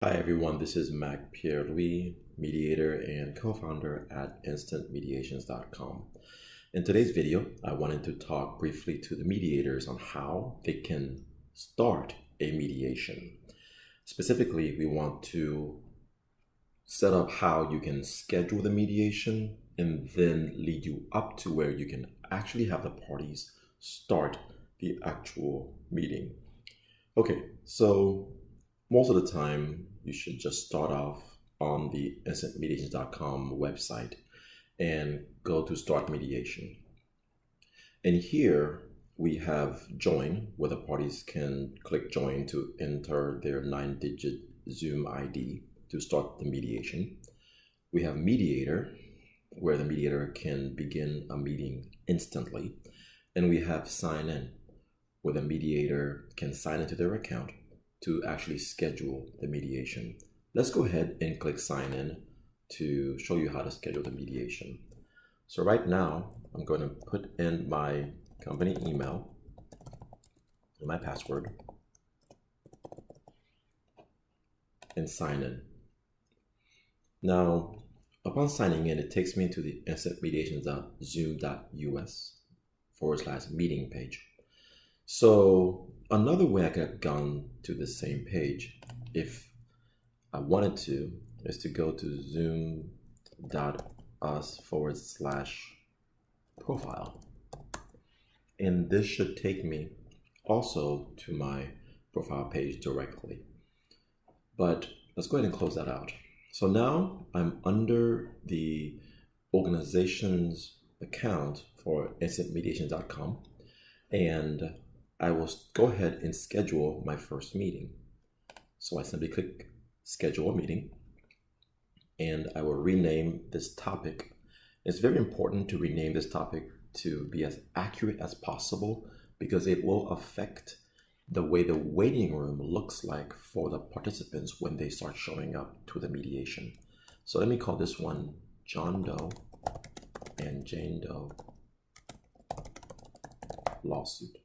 Hi everyone, this is Mac Pierre-Louis, mediator and co-founder at instantmediations.com. In today's video, I wanted to talk briefly to the mediators on how they can start a mediation. Specifically, we want to set up how you can schedule the mediation and then lead you up to where you can actually have the parties start the actual meeting. Okay, so most of the time, you should just start off on the instantmediations.com website and go to Start Mediation. And here we have Join, where the parties can click Join to enter their 9-digit Zoom ID to start the mediation. We have Mediator, where the mediator can begin a meeting instantly. And we have Sign In, where the mediator can sign into their account to actually schedule the mediation. Let's go ahead and click sign in to show you how to schedule the mediation. So right now, I'm going to put in my company email and my password and sign in. Now, upon signing in, it takes me to the instantmediations.zoom.us/meeting page. So another way I could have gone to the same page if I wanted to is to go to zoom.us/profile. And this should take me also to my profile page directly. But let's go ahead and close that out. So now I'm under the organization's account for instantmediations.com, and I will go ahead and schedule my first meeting. So I simply click schedule a meeting and I will rename this topic. It's very important to rename this topic to be as accurate as possible because it will affect the way the waiting room looks like for the participants when they start showing up to the mediation. So let me call this one John Doe and Jane Doe lawsuit.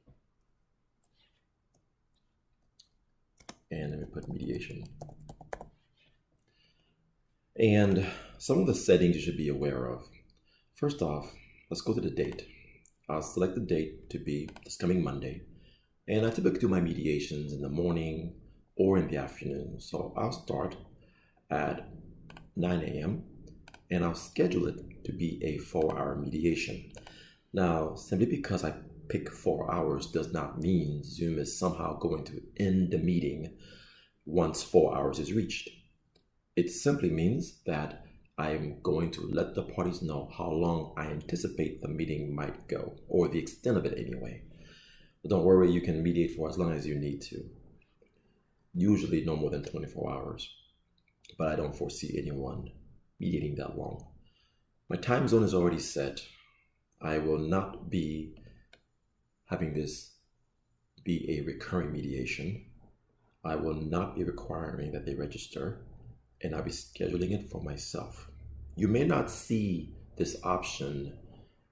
And let me put mediation. And some of the settings you should be aware of. First off, let's go to the date. I'll select the date to be this coming Monday. And I typically do my mediations in the morning or in the afternoon. So I'll start at 9 a.m. and I'll schedule it to be a 4-hour mediation. Now, simply because I pick 4 hours does not mean Zoom is somehow going to end the meeting once 4 hours is reached. It simply means that I'm going to let the parties know how long I anticipate the meeting might go, or the extent of it anyway. But don't worry, you can mediate for as long as you need to. Usually no more than 24 hours, but I don't foresee anyone mediating that long. My time zone is already set. I will not be having this be a recurring mediation. I will not be requiring that they register, and I'll be scheduling it for myself. You may not see this option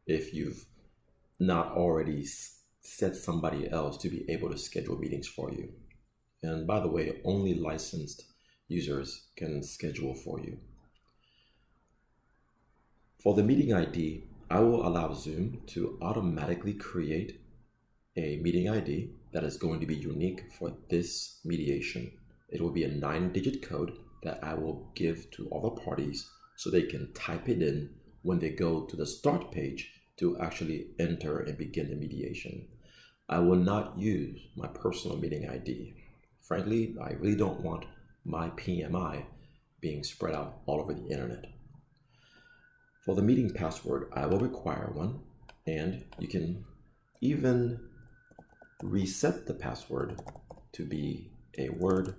if you've not already set somebody else to be able to schedule meetings for you. And by the way, only licensed users can schedule for you. For the meeting ID, I will allow Zoom to automatically create a meeting ID that is going to be unique for this mediation. It will be a 9-digit code that I will give to all the parties so they can type it in when they go to the start page to actually enter and begin the mediation. I will not use my personal meeting ID. Frankly, I really don't want my PMI being spread out all over the internet. For the meeting password, I will require one, and you can even reset the password to be a word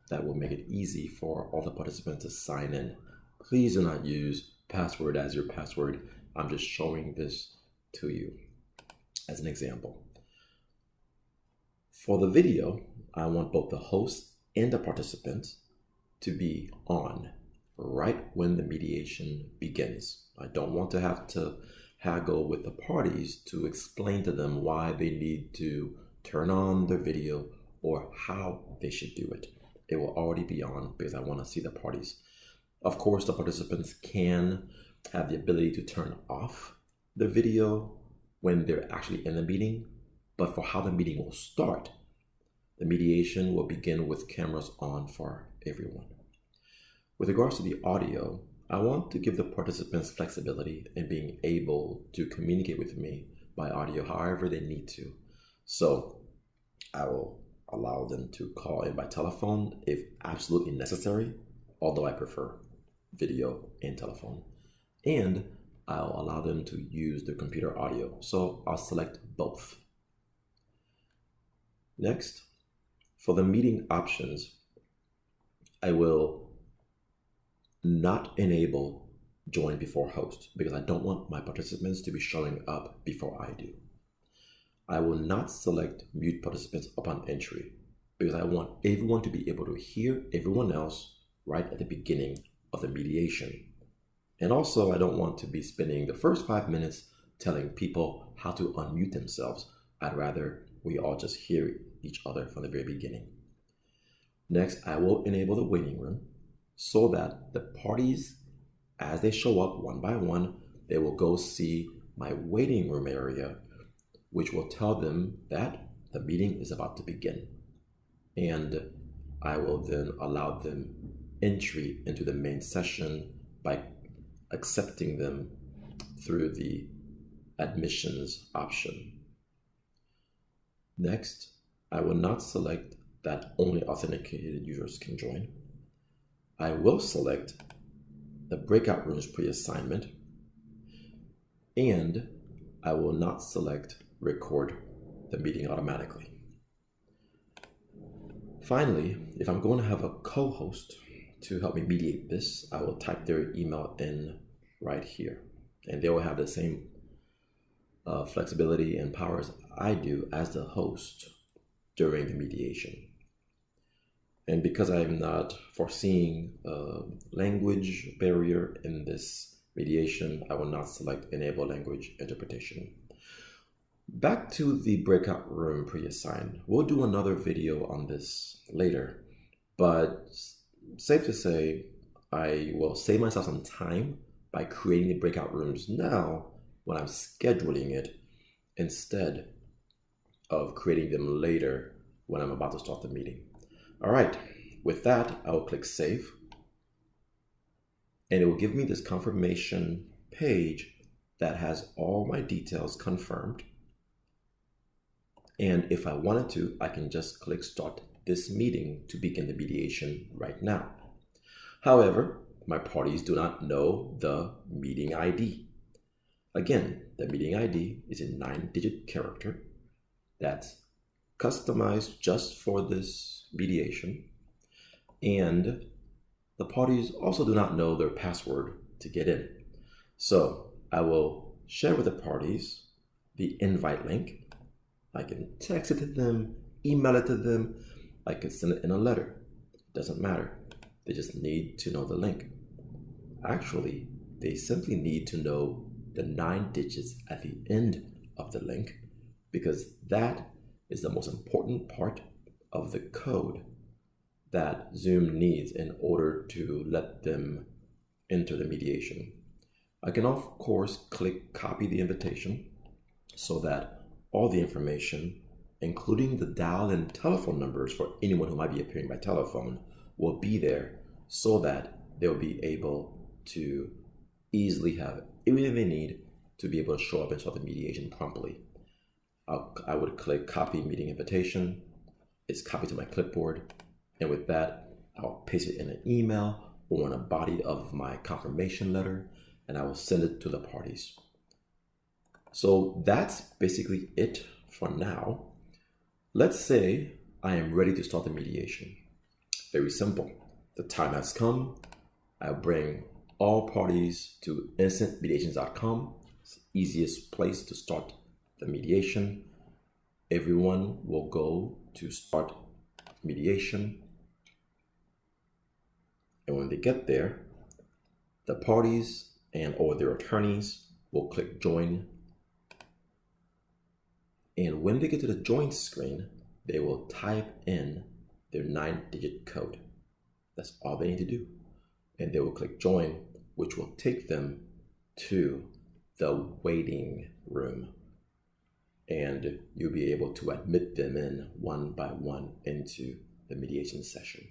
that will make it easy for all the participants to sign in. Please do not use password as your password. I'm just showing this to you as an example. For the video, I want both the host and the participants to be on right when the mediation begins. I don't want to have to haggle with the parties to explain to them why they need to turn on their video or how they should do it. it will already be on because I want to see the parties. Of course, the participants can have the ability to turn off the video when they're actually in the meeting, but for how the meeting will start, the mediation will begin with cameras on for everyone. With regards to the audio, I want to give the participants flexibility in being able to communicate with me by audio however they need to. So I will allow them to call in by telephone if absolutely necessary, although I prefer video and telephone. And I'll allow them to use their computer audio. So I'll select both. Next, for the meeting options, I will not enable join before host because I don't want my participants to be showing up before I do. I will not select mute participants upon entry because I want everyone to be able to hear everyone else right at the beginning of the mediation. And also, I don't want to be spending the first 5 minutes telling people how to unmute themselves. I'd rather we all just hear each other from the very beginning. Next, I will enable the waiting room so that the parties, as they show up one by one, they will go see my waiting room area, which will tell them that the meeting is about to begin. And I will then allow them entry into the main session by accepting them through the admissions option. Next, I will not select that only authenticated users can join. I will select the breakout rooms pre-assignment, and I will not select record the meeting automatically. Finally, if I'm going to have a co-host to help me mediate this, I will type their email in right here, and they will have the same flexibility and powers I do as the host during the mediation. And because I'm not foreseeing a language barrier in this mediation, I will not select enable language interpretation. Back to the breakout room pre-assigned. We'll do another video on this later, but safe to say, I will save myself some time by creating the breakout rooms now when I'm scheduling it instead of creating them later when I'm about to start the meeting. All right, with that, I will click Save, and it will give me this confirmation page that has all my details confirmed. And if I wanted to, I can just click Start this meeting to begin the mediation right now. However, my parties do not know the meeting ID. Again, the meeting ID is a 9-digit character that's customized just for this mediation, and the parties also do not know their password to get in. So I will share with the parties the invite link. I can text it to them, email it to them, I can send it in a letter. It doesn't matter. They just need to know the link. Actually, they simply need to know the 9 digits at the end of the link, because that is the most important part of the code that Zoom needs in order to let them enter the mediation. I can of course click copy the invitation so that all the information, including the dial-in telephone numbers for anyone who might be appearing by telephone, will be there so that they'll be able to easily have everything they need to be able to show up and start the mediation promptly. I would click copy meeting invitation. It's copied to my clipboard. And with that, I'll paste it in an email or in a body of my confirmation letter, and I will send it to the parties. So that's basically it for now. Let's say I am ready to start the mediation. Very simple. The time has come. I'll bring all parties to instantmediations.com. It's the easiest place to start the mediation. Everyone will go to start mediation. And when they get there, the parties and or their attorneys will click join. And when they get to the join screen, they will type in their 9-digit code. That's all they need to do. And they will click join, which will take them to the waiting room. And you'll be able to admit them in one by one into the mediation session.